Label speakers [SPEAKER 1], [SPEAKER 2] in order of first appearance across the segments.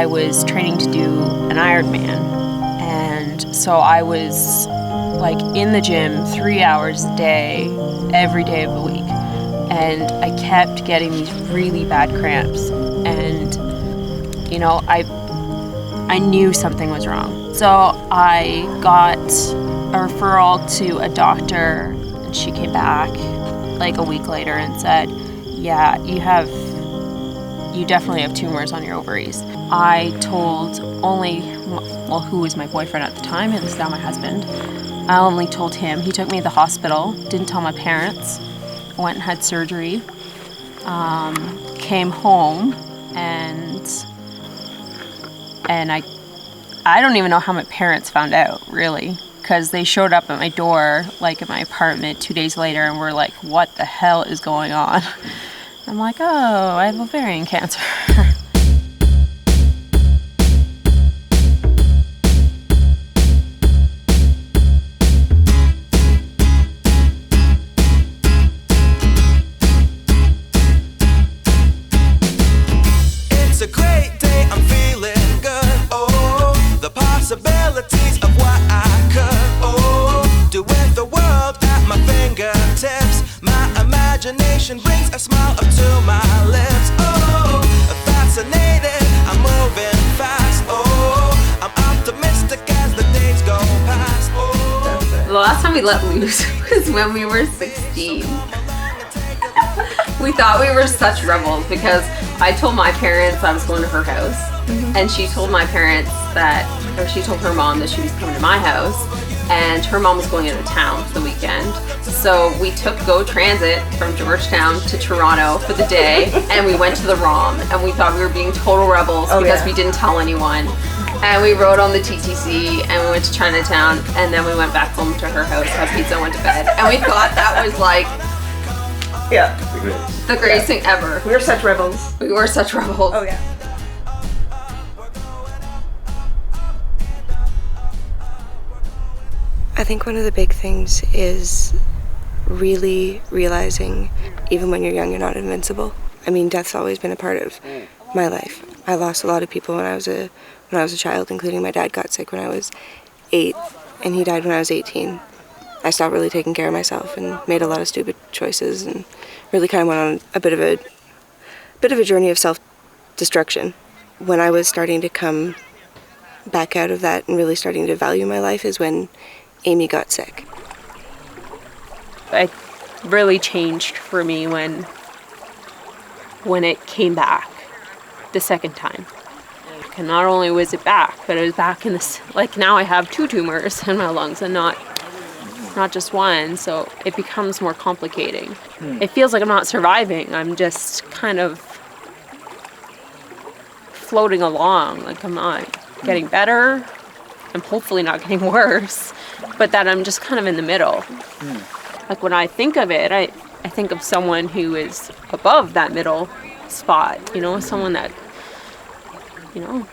[SPEAKER 1] I was training to do an Ironman. And so I was like in the gym 3 hours a day, every day of the week. And I kept getting these really bad cramps. And, you know, I knew something was wrong. So I got a referral to a doctor, and she came back like a week later and said, yeah, you definitely have tumors on your ovaries. I told who was my boyfriend at the time, and is now my husband. I only told him. He took me to the hospital, didn't tell my parents, went and had surgery, came home, and I don't even know how my parents found out, really, because they showed up at my door, like at my apartment 2 days later, and were like, what the hell is going on? I'm like, oh, I have ovarian cancer.
[SPEAKER 2] It's a great day, I'm feeling good. Oh, the possibilities of what I could, oh, do with the world at my fingertips. My imagination brings a smile up to my lips. Oh, fascinated, I'm moving fast. Oh, I'm optimistic as the days go past. Oh,
[SPEAKER 3] The last time we let loose was when we were 16. We thought we were such rebels because I told my parents I was going to her house, and she told my parents she told her mom that she was coming to my house, and her mom was going out of town for the weekend. So we took GO Transit from Georgetown to Toronto for the day, and we went to the ROM, and we thought we were being total rebels because we didn't tell anyone. And we rode on the TTC, and we went to Chinatown, and then we went back home to her house, had pizza, and went to bed. And we thought that was like the greatest thing ever.
[SPEAKER 4] We were such rebels.
[SPEAKER 3] We were such rebels.
[SPEAKER 4] Oh yeah.
[SPEAKER 5] I think one of the big things is really realizing even when you're young, you're not invincible. I mean, death's always been a part of my life. I lost a lot of people when I was a child, including my dad got sick when I was 8, and he died when I was 18. I stopped really taking care of myself and made a lot of stupid choices and really kind of went on a bit of a journey of self-destruction. When I was starting to come back out of that and really starting to value my life is when Amy got sick.
[SPEAKER 1] It really changed for me when it came back the second time. And not only was it back, but it was back in this, like now I have 2 tumors in my lungs and not just one, so it becomes more complicating. It feels like I'm not surviving, I'm just kind of floating along, like I'm not getting better, I'm hopefully not getting worse, but that I'm just kind of in the middle. Like when I think of it, I think of someone who is above that middle spot, you know, someone that, you know,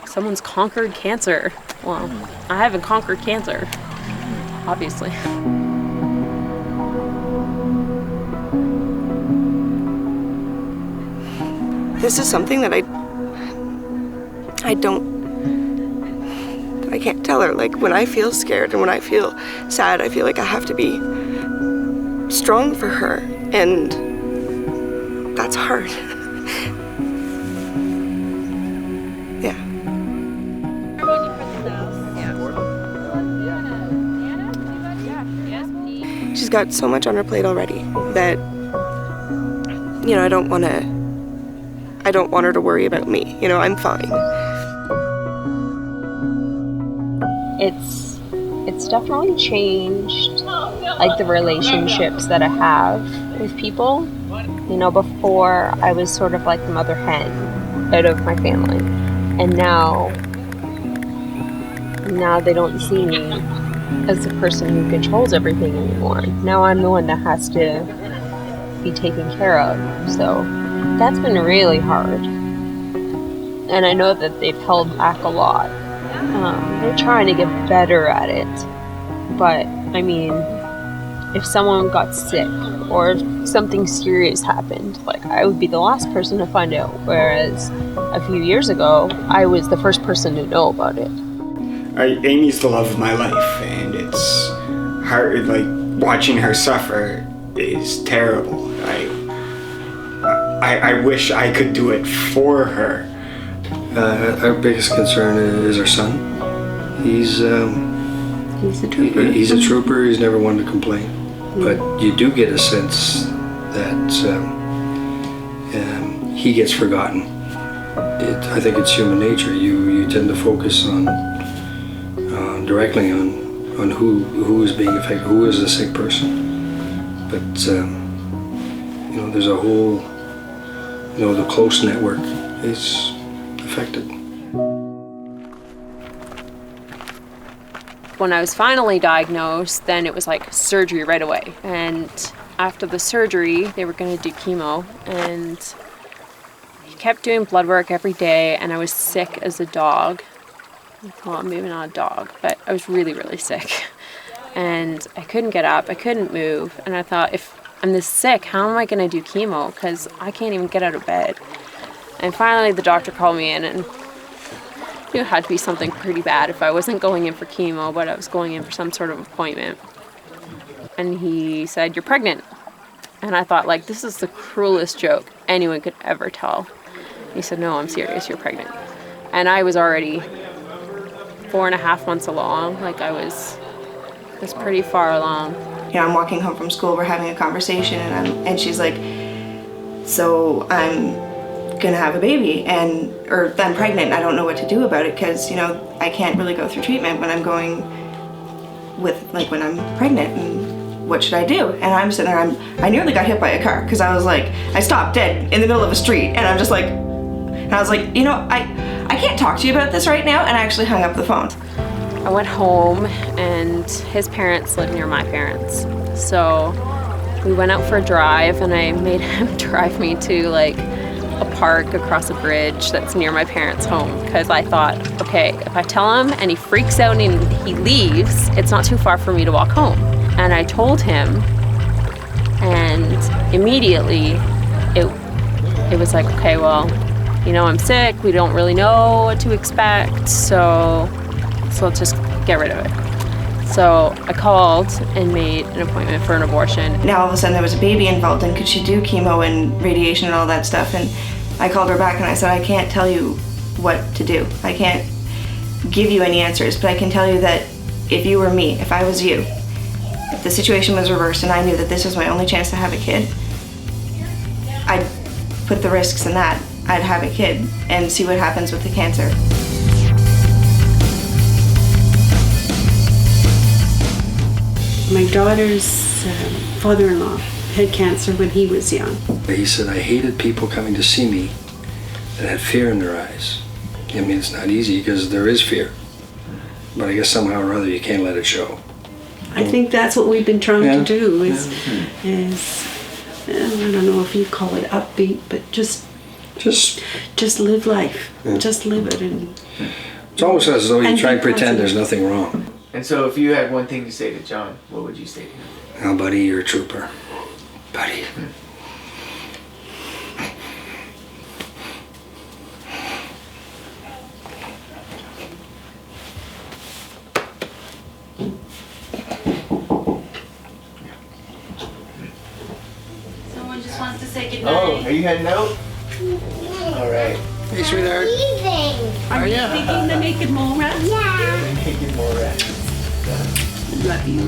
[SPEAKER 1] someone's conquered cancer. Well, I haven't conquered cancer, obviously.
[SPEAKER 5] This is something that I can't tell her. Like when I feel scared and when I feel sad, I feel like I have to be strong for her, and that's hard. Yeah. She's got so much on her plate already that, you know, I don't want her to worry about me. You know, I'm fine.
[SPEAKER 1] It's definitely changed, like the relationships that I have with people. You know, before I was sort of like the mother hen out of my family, and now they don't see me as the person who controls everything anymore. Now I'm the one that has to be taken care of. So that's been really hard. And I know that they've held back a lot. They're trying to get better at it. But, I mean, if someone got sick or if something serious happened, like I would be the last person to find out. Whereas a few years ago, I was the first person to know about it.
[SPEAKER 4] Amy's the love of my life, and it's hard. Like watching her suffer is terrible. I wish I could do it for her.
[SPEAKER 6] Our biggest concern is our son. He's
[SPEAKER 7] a trooper.
[SPEAKER 6] He's a trooper. He's never one to complain. But you do get a sense that he gets forgotten. I think it's human nature. You tend to focus on directly on who is being affected, who is the sick person. But there's a whole, the close network is affected.
[SPEAKER 1] When I was finally diagnosed, then it was like surgery right away. And after the surgery, they were going to do chemo. And he kept doing blood work every day, and I was sick as a dog. Well, maybe not a dog, but I was really, really sick. And I couldn't get up, I couldn't move. And I thought, if I'm this sick, how am I going to do chemo? Because I can't even get out of bed. And finally, the doctor called me in, and it had to be something pretty bad if I wasn't going in for chemo, but I was going in for some sort of appointment. And he said, "You're pregnant." And I thought, like, this is the cruelest joke anyone could ever tell. He said, "No, I'm serious, you're pregnant." And I was already 4.5 months along. Like, I was pretty far along.
[SPEAKER 5] I'm walking home from school, we're having a conversation, and she's like, "So I'm gonna have a baby, or I'm pregnant, I don't know what to do about it, because I can't really go through treatment when I'm going when I'm pregnant, and what should I do?" And I'm sitting there, I nearly got hit by a car, because I stopped dead in the middle of a street, and I'm just like, I can't talk to you about this right now, and I actually hung up the phone.
[SPEAKER 1] I went home, and his parents live near my parents, so we went out for a drive, and I made him drive me to a park across a bridge that's near my parents' home, because I thought, okay, if I tell him and he freaks out and he leaves, it's not too far for me to walk home. And I told him, and immediately it was like, okay, well, I'm sick, we don't really know what to expect, so let's just get rid of it. So I called and made an appointment for an abortion.
[SPEAKER 5] Now all of a sudden there was a baby involved, and could she do chemo and radiation and all that stuff? And I called her back and I said, "I can't tell you what to do. I can't give you any answers, but I can tell you that if you were me, if I was you, if the situation was reversed and I knew that this was my only chance to have a kid, I'd put the risks in that. I'd have a kid and see what happens with the cancer."
[SPEAKER 7] My daughter's father-in-law had cancer when he was young.
[SPEAKER 6] He said, "I hated people coming to see me that had fear in their eyes." I mean, it's not easy because there is fear, but I guess somehow or other you can't let it show.
[SPEAKER 7] I think that's what we've been trying to do is I don't know if you call it upbeat, but just live life.
[SPEAKER 6] Yeah.
[SPEAKER 7] Just live it. And
[SPEAKER 6] it's almost as though you
[SPEAKER 7] and
[SPEAKER 6] try and
[SPEAKER 7] be
[SPEAKER 6] pretend
[SPEAKER 7] positive.
[SPEAKER 6] there's nothing wrong.
[SPEAKER 8] And so if you had one thing to say to John, what would you say to him?
[SPEAKER 6] Now, buddy, you're a trooper. Buddy.
[SPEAKER 7] Someone just wants to say goodnight.
[SPEAKER 8] Oh, are you heading out? All right.
[SPEAKER 6] Hey, sweetheart.
[SPEAKER 7] Are you thinking the naked mole rat?
[SPEAKER 8] Taking more rest.
[SPEAKER 7] Love you.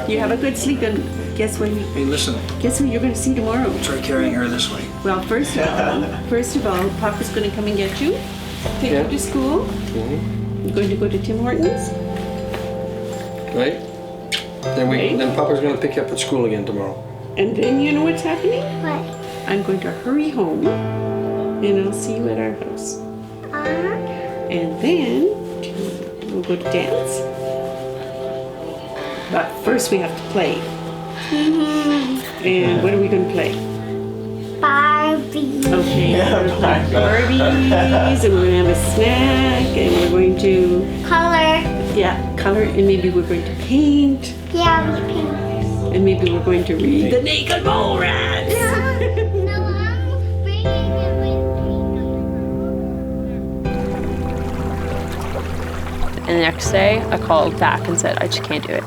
[SPEAKER 7] You have a good sleep, and guess what?
[SPEAKER 6] Hey, listen.
[SPEAKER 7] Guess who you're going to see tomorrow?
[SPEAKER 6] Try carrying her this way.
[SPEAKER 7] Well, first of all, Papa's going to come and get you, take you to school. You're going to go to Tim Hortons.
[SPEAKER 6] Right? Then Papa's going to pick you up at school again tomorrow.
[SPEAKER 7] And then you know what's happening?
[SPEAKER 9] What?
[SPEAKER 7] I'm going to hurry home, and I'll see you at our house. And then we'll go to dance. But first we have to play. And what are we going to play?
[SPEAKER 9] Barbie.
[SPEAKER 7] Okay, Barbies, and we're going to have a snack, and we're going to
[SPEAKER 9] Color.
[SPEAKER 7] color, and maybe we're going to paint.
[SPEAKER 9] Yeah, we paint.
[SPEAKER 7] And maybe we're going to read The Naked Mole Rats.
[SPEAKER 1] And the next day, I called back and said, I just can't do it.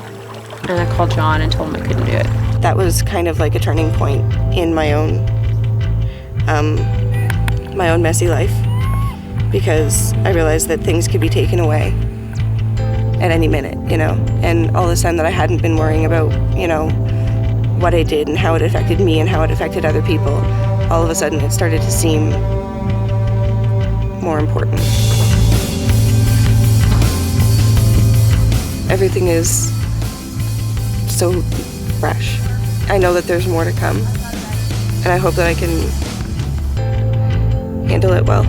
[SPEAKER 1] And I called John and told him I couldn't do it.
[SPEAKER 5] That was kind of like a turning point in my own messy life, because I realized that things could be taken away at any minute, you know. And all of a sudden that I hadn't been worrying about, you know, what I did and how it affected me and how it affected other people. All of a sudden it started to seem more important. Everything is so fresh. I know that there's more to come, and I hope that I can handle it well.